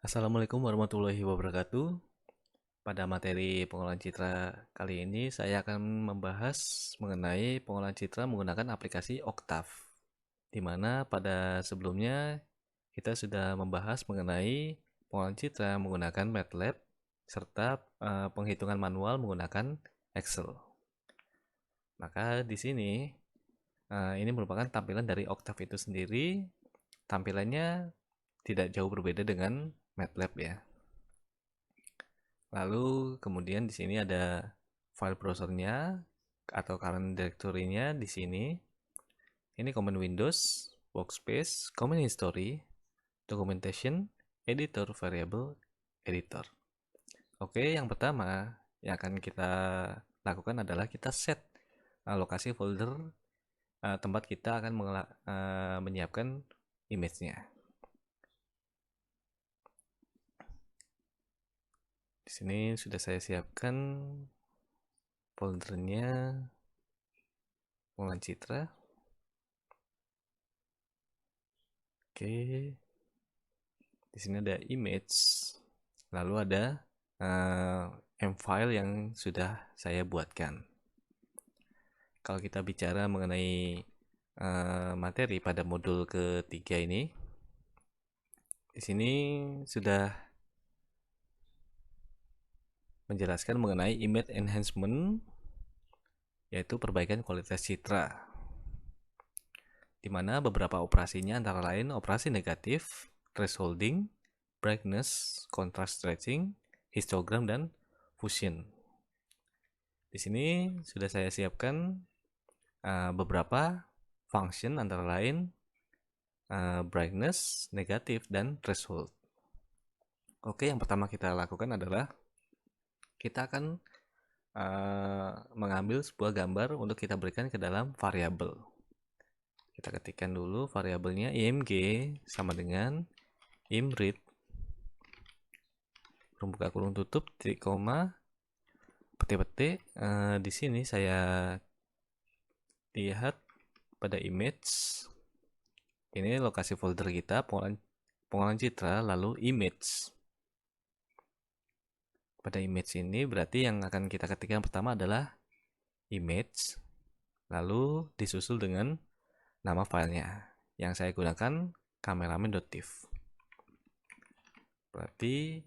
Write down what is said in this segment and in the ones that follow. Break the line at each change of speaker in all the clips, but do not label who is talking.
Assalamualaikum warahmatullahi wabarakatuh. Pada materi pengolahan citra kali ini saya akan membahas mengenai pengolahan citra menggunakan aplikasi Octave. Di mana pada sebelumnya kita sudah membahas mengenai pengolahan citra menggunakan MATLAB serta penghitungan manual menggunakan Excel. Maka di sini ini merupakan tampilan dari Octave itu sendiri. Tampilannya tidak jauh berbeda dengan MATLAB ya. Lalu kemudian di sini ada file browsernya atau current directory-nya di sini. Ini command Windows, workspace, command history, documentation, editor variable, editor. Oke, yang pertama yang akan kita lakukan adalah kita set lokasi folder tempat kita akan menyiapkan image-nya. Di sini sudah saya siapkan foldernya pengolahan citra. Oke, di sini ada image, lalu ada M-file yang sudah saya buatkan. Kalau kita bicara mengenai materi pada modul ketiga ini, di sini sudah menjelaskan mengenai image enhancement, yaitu perbaikan kualitas citra, di mana beberapa operasinya antara lain operasi negatif, thresholding, brightness, contrast stretching, histogram, dan fusion. Di sini sudah saya siapkan beberapa function antara lain brightness, negatif, dan threshold. Oke, yang pertama kita lakukan adalah kita akan mengambil sebuah gambar untuk kita berikan ke dalam variabel. Kita ketikkan dulu variabelnya img sama dengan imread buka kurung tutup titik koma petik-petik. Di sini saya lihat pada image ini lokasi folder kita pengolahan citra, lalu image. Pada image ini berarti yang akan kita ketikkan pertama adalah image, lalu disusul dengan nama filenya yang saya gunakan cameraman.tif. Berarti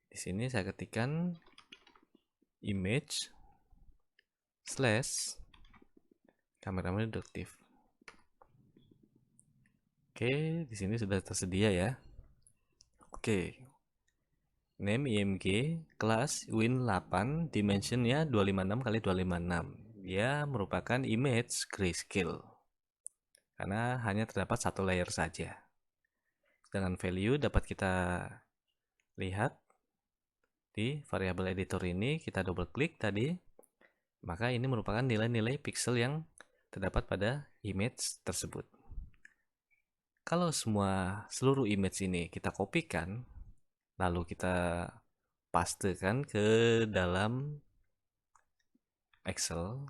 di sini saya ketikkan image slash cameraman.tif. Oke, di sini sudah tersedia ya. Oke. Name img kelas win8, dimensionnya 256 x 256. Dia merupakan image grayscale karena hanya terdapat satu layer saja. Dengan value dapat kita lihat di variabel editor ini, kita double klik tadi, maka ini merupakan nilai-nilai pixel yang terdapat pada image tersebut. Kalau seluruh image ini kita kopikan, lalu kita pastekan ke dalam Excel,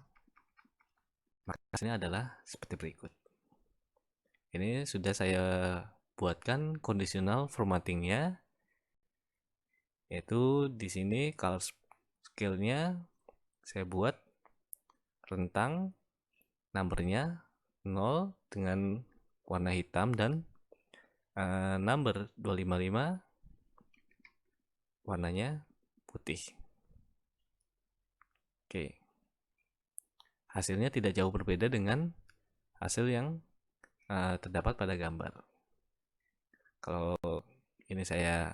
maka hasilnya adalah seperti berikut. Ini sudah saya buatkan conditional formattingnya, yaitu di sini color scale-nya saya buat rentang numbernya 0 dengan warna hitam dan number 255 warnanya putih. Oke. Hasilnya tidak jauh berbeda dengan hasil yang terdapat pada gambar. Kalau ini saya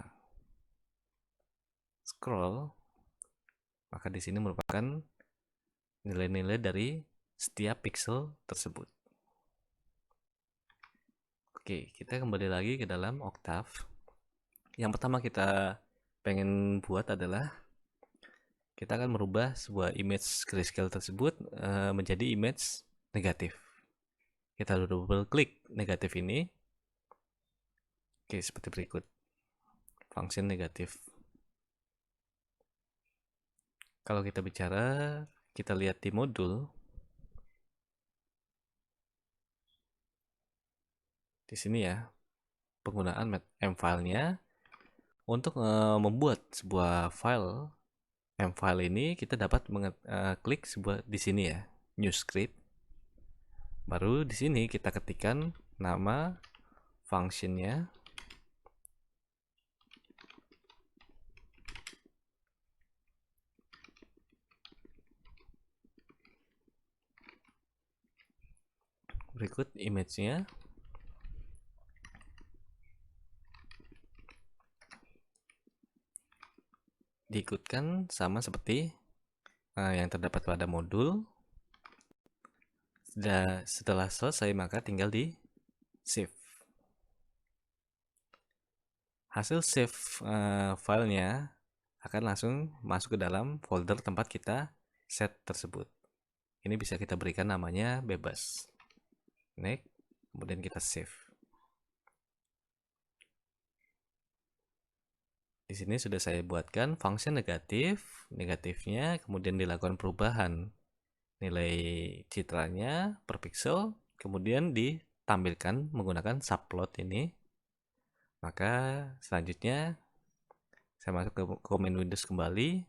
scroll, maka di sini merupakan nilai-nilai dari setiap pixel tersebut. Oke, kita kembali lagi ke dalam Octave. Yang pertama kita pengen buat adalah kita akan merubah sebuah image grayscale tersebut menjadi image negatif. Kita double klik negatif ini. Oke, seperti berikut. Function negatif. Kalau kita bicara, kita lihat di modul. Di sini ya, penggunaan M-file-nya Untuk membuat sebuah file M-file ini kita dapat klik sebuah di sini ya, new script. Baru di sini kita ketikkan nama functionnya. Berikut image-nya. Diikutkan sama seperti yang terdapat pada modul. Setelah selesai maka tinggal di save. Hasil save filenya akan langsung masuk ke dalam folder tempat kita set tersebut. Ini bisa kita berikan namanya bebas. Next, kemudian kita save. Di sini sudah saya buatkan function negatif, negatifnya kemudian dilakukan perubahan nilai citranya per pixel, kemudian ditampilkan menggunakan subplot ini. Maka selanjutnya saya masuk ke command Windows kembali.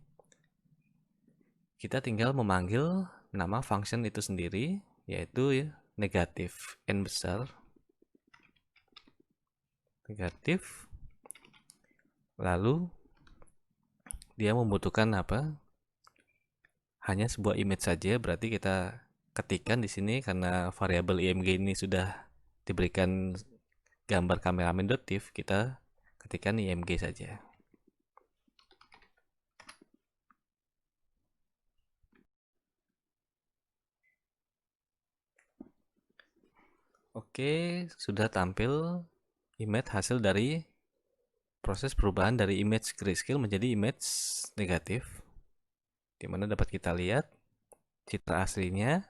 Kita tinggal memanggil nama function itu sendiri, yaitu negatif n besar, negatif. Lalu dia membutuhkan apa? Hanya sebuah image saja, berarti kita ketikkan di sini karena variabel img ini sudah diberikan gambar kameramen.tif, kita ketikkan img saja. Oke, sudah tampil image hasil dari proses perubahan dari image grayscale menjadi image negatif, di mana dapat kita lihat citra aslinya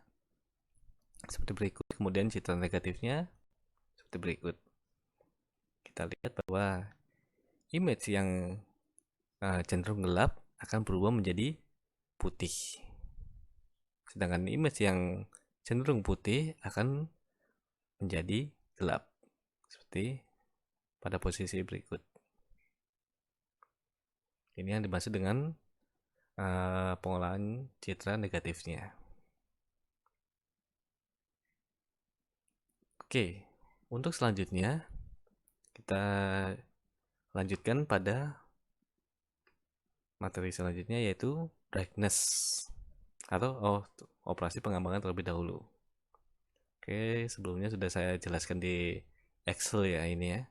seperti berikut, kemudian citra negatifnya seperti berikut. Kita lihat bahwa image yang cenderung gelap akan berubah menjadi putih, sedangkan image yang cenderung putih akan menjadi gelap seperti pada posisi berikut. Ini yang dimaksud dengan pengolahan citra negatifnya. Oke, untuk selanjutnya kita lanjutkan pada materi selanjutnya, yaitu brightness atau operasi pengambangan terlebih dahulu. Oke, sebelumnya sudah saya jelaskan di Excel ya ini ya.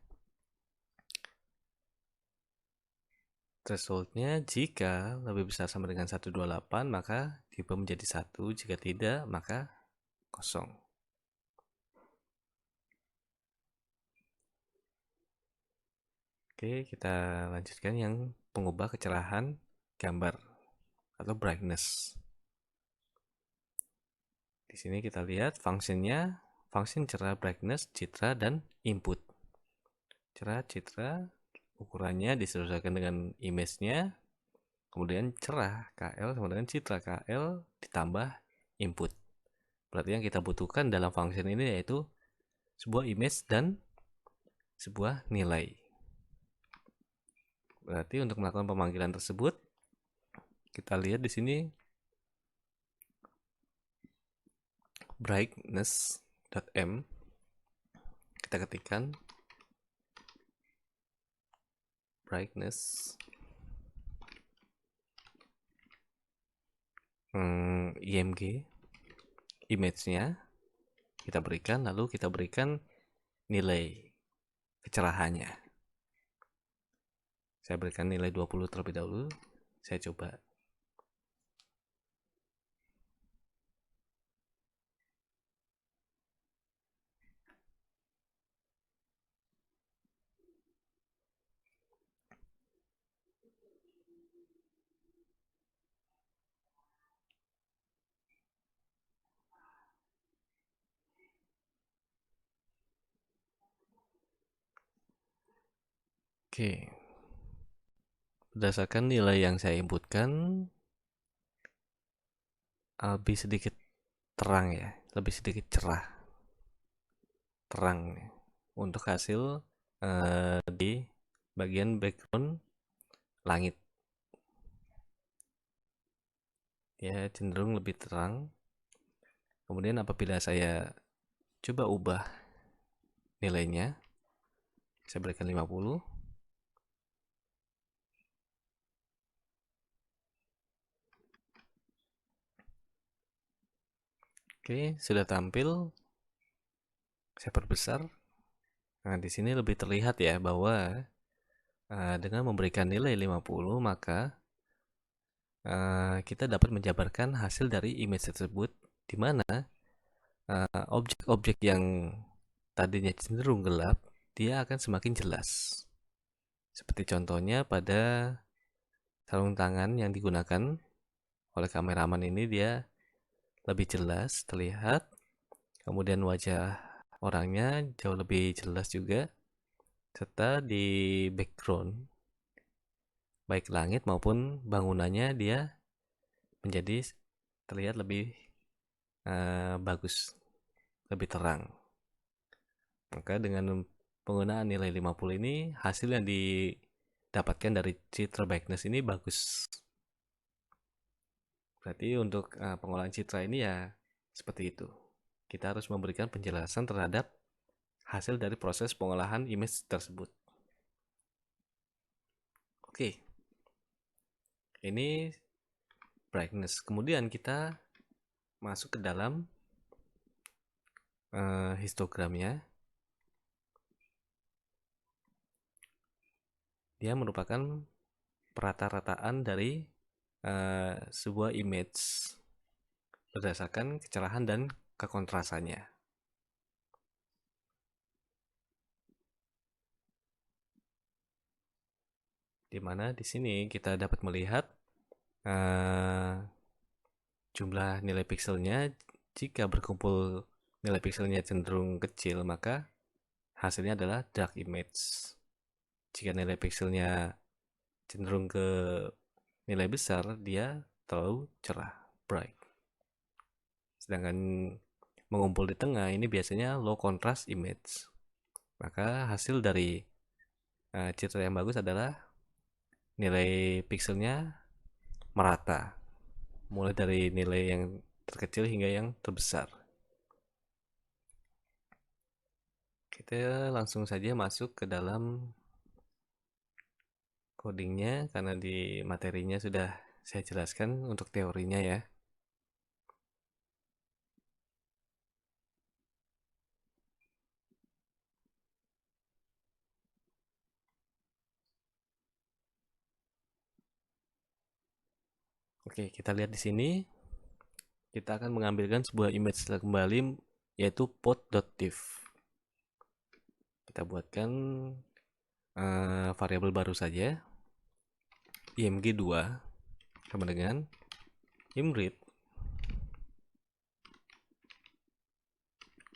Thresholdnya jika lebih besar sama dengan 128 maka diubah menjadi 1, jika tidak maka kosong. Oke, kita lanjutkan yang pengubah kecerahan gambar atau brightness. Di sini kita lihat fungsinya, function cerah, brightness, citra, dan input. Cerah, citra, ukurannya disesuaikan dengan image-nya, kemudian cerah KL sama dengan citra KL ditambah input. Berarti yang kita butuhkan dalam function ini yaitu sebuah image dan sebuah nilai. Berarti untuk melakukan pemanggilan tersebut, kita lihat di sini brightness.m, kita ketikkan brightness img, image-nya kita berikan, lalu kita berikan nilai kecerahannya. Saya berikan nilai 20 terlebih dahulu. Saya coba. Oke. Berdasarkan nilai yang saya inputkan, lebih sedikit terang ya, lebih sedikit cerah, terang untuk hasil di bagian background langit. Ya, cenderung lebih terang. Kemudian apabila saya coba ubah nilainya, saya berikan 50. Oke, sudah tampil. Saya perbesar. Nah, di sini lebih terlihat ya bahwa dengan memberikan nilai 50, maka kita dapat menjabarkan hasil dari image tersebut, di mana objek-objek yang tadinya cenderung gelap, dia akan semakin jelas. Seperti contohnya pada sarung tangan yang digunakan oleh kameraman ini, dia lebih jelas terlihat. Kemudian wajah orangnya jauh lebih jelas juga. Serta di background, baik langit maupun bangunannya, dia menjadi terlihat lebih bagus, lebih terang. Maka dengan penggunaan nilai 50 ini, hasil yang didapatkan dari citra brightness ini bagus. Berarti untuk pengolahan citra ini ya seperti itu. Kita harus memberikan penjelasan terhadap hasil dari proses pengolahan image tersebut. Oke. Ini brightness. Kemudian kita masuk ke dalam histogramnya. Dia merupakan perata-rataan dari sebuah image berdasarkan kecerahan dan kekontrasannya. Di mana di sini kita dapat melihat jumlah nilai pikselnya. Jika berkumpul nilai pikselnya cenderung kecil, maka hasilnya adalah dark image. Jika nilai pikselnya cenderung ke nilai besar, dia terlalu cerah, bright. Sedangkan mengumpul di tengah ini biasanya low contrast image. Maka hasil dari citra yang bagus adalah nilai pikselnya merata, mulai dari nilai yang terkecil hingga yang terbesar. Kita langsung saja masuk ke dalam codingnya, karena di materinya sudah saya jelaskan untuk teorinya ya. Oke, kita lihat di sini. Kita akan mengambilkan sebuah image kembali, yaitu pod.div. Kita buatkan variabel baru saja, img2 sama dengan imread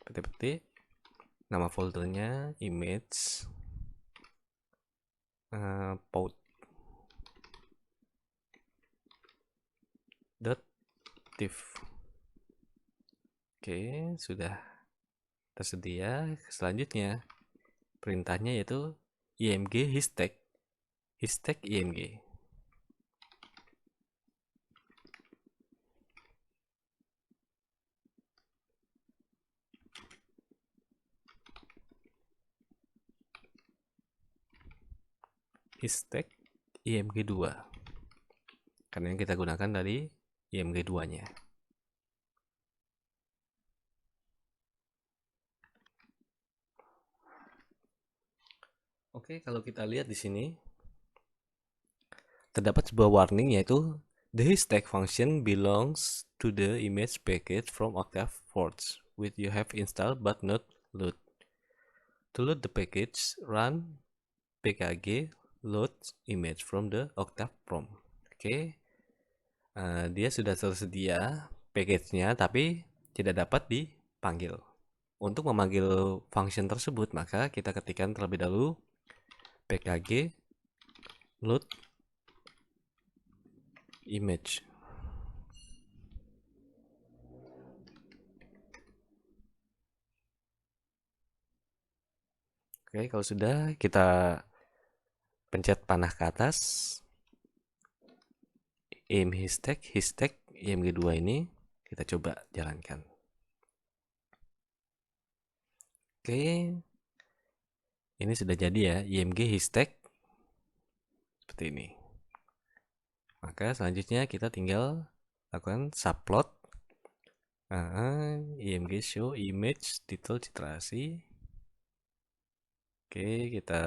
petik-petik, nama foldernya image pod.div. Oke, sudah tersedia. Selanjutnya perintahnya yaitu img histek img. Histek img2, karena yang kita gunakan dari img2 nya. Oke, kalau kita lihat di sini terdapat sebuah warning, yaitu the histek function belongs to the image package from Octave Forge which you have installed but not load. To load the package, run pkg load image from the Octave prompt. Oke, dia sudah tersedia package-nya, tapi tidak dapat dipanggil. Untuk memanggil function tersebut, maka kita ketikkan terlebih dahulu pkg load image. Oke, kalau sudah, kita pencet panah ke atas, aim hashtag img2 ini kita coba jalankan. Oke, ini sudah jadi ya, img hashtag seperti ini. Maka selanjutnya kita tinggal lakukan subplot img show image title citra asli. Oke, kita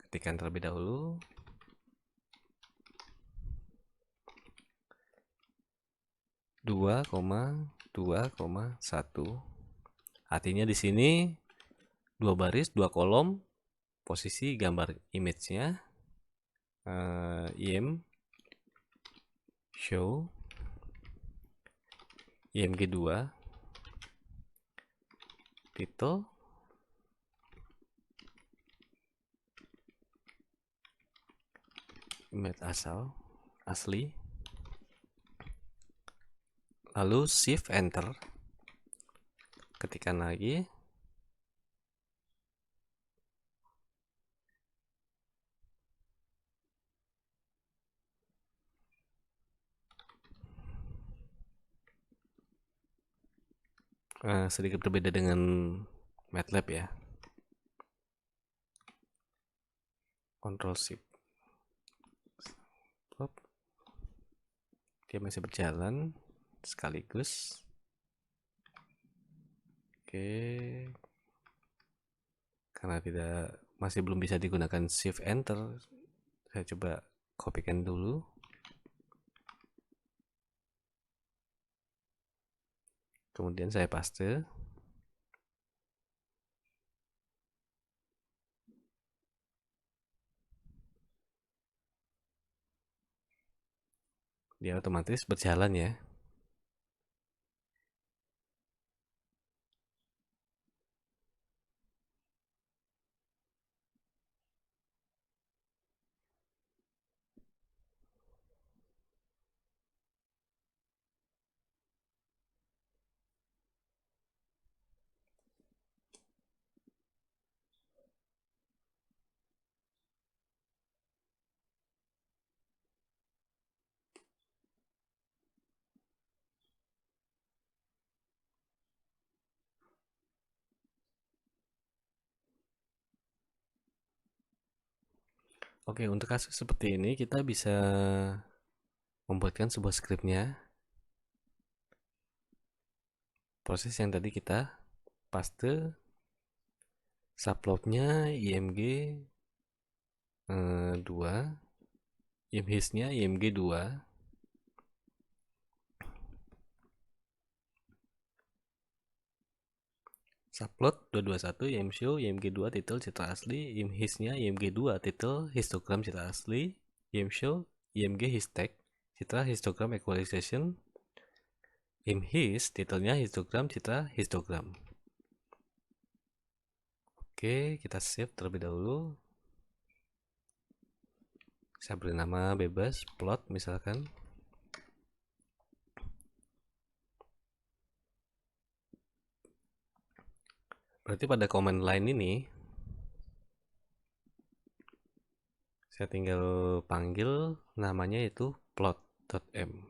ketikkan terlebih dahulu. Dua, 2,1. Artinya di sini 2 baris, 2 kolom, posisi gambar image-nya, im show img2 title image asli, lalu shift enter, ketikkan lagi, sedikit berbeda dengan MATLAB ya. Ctrl Shift, dia masih berjalan sekaligus. Oke, karena masih belum bisa digunakan Shift Enter, saya coba kopikan dulu. Kemudian saya paste. Dia otomatis berjalan ya. Oke, untuk kasus seperti ini kita bisa membuatkan sebuah skripnya. Proses yang tadi kita paste, subplotnya img 2, imhis-nya img 2, subplot 221 imshow img 2 title citra asli, imhis-nya img 2 title histogram citra asli, imshow img hashtag citra histogram equalization, imhis titelnya histogram citra histogram. Oke, kita save terlebih dahulu. Saya beri nama bebas, plot misalkan. Berarti pada command line ini saya tinggal panggil namanya itu plot.m.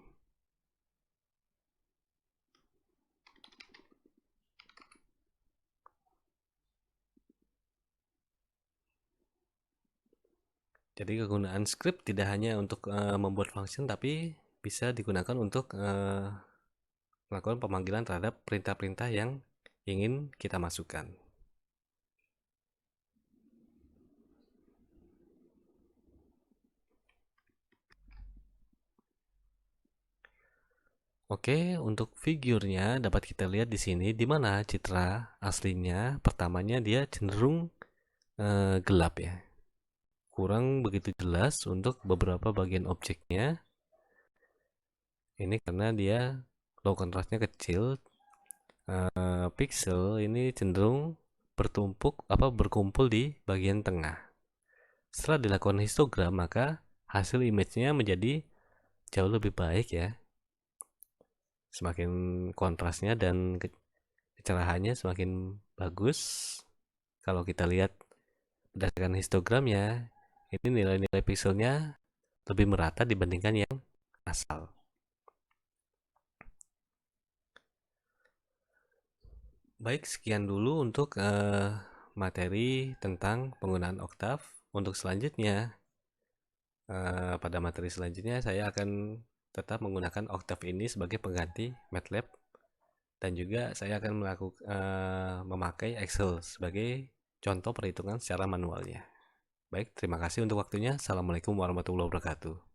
Jadi kegunaan script tidak hanya untuk membuat function, tapi bisa digunakan untuk melakukan pemanggilan terhadap perintah-perintah yang ingin kita masukkan. Oke, untuk figurnya dapat kita lihat di sini, di mana citra aslinya pertamanya dia cenderung gelap ya, kurang begitu jelas untuk beberapa bagian objeknya. Ini karena dia low contrastnya kecil, pixel ini cenderung berkumpul di bagian tengah. Setelah dilakukan histogram, maka hasil image-nya menjadi jauh lebih baik ya. Semakin kontrasnya dan kecerahannya semakin bagus kalau kita lihat Berdasarkan histogramnya, ini nilai-nilai pikselnya lebih merata dibandingkan yang asal. Baik, sekian dulu untuk materi tentang penggunaan oktav. Untuk selanjutnya, pada materi selanjutnya saya akan tetap menggunakan oktav ini sebagai pengganti MATLAB, dan juga saya akan memakai Excel sebagai contoh perhitungan secara manualnya. Baik, terima kasih untuk waktunya. Assalamualaikum warahmatullahi wabarakatuh.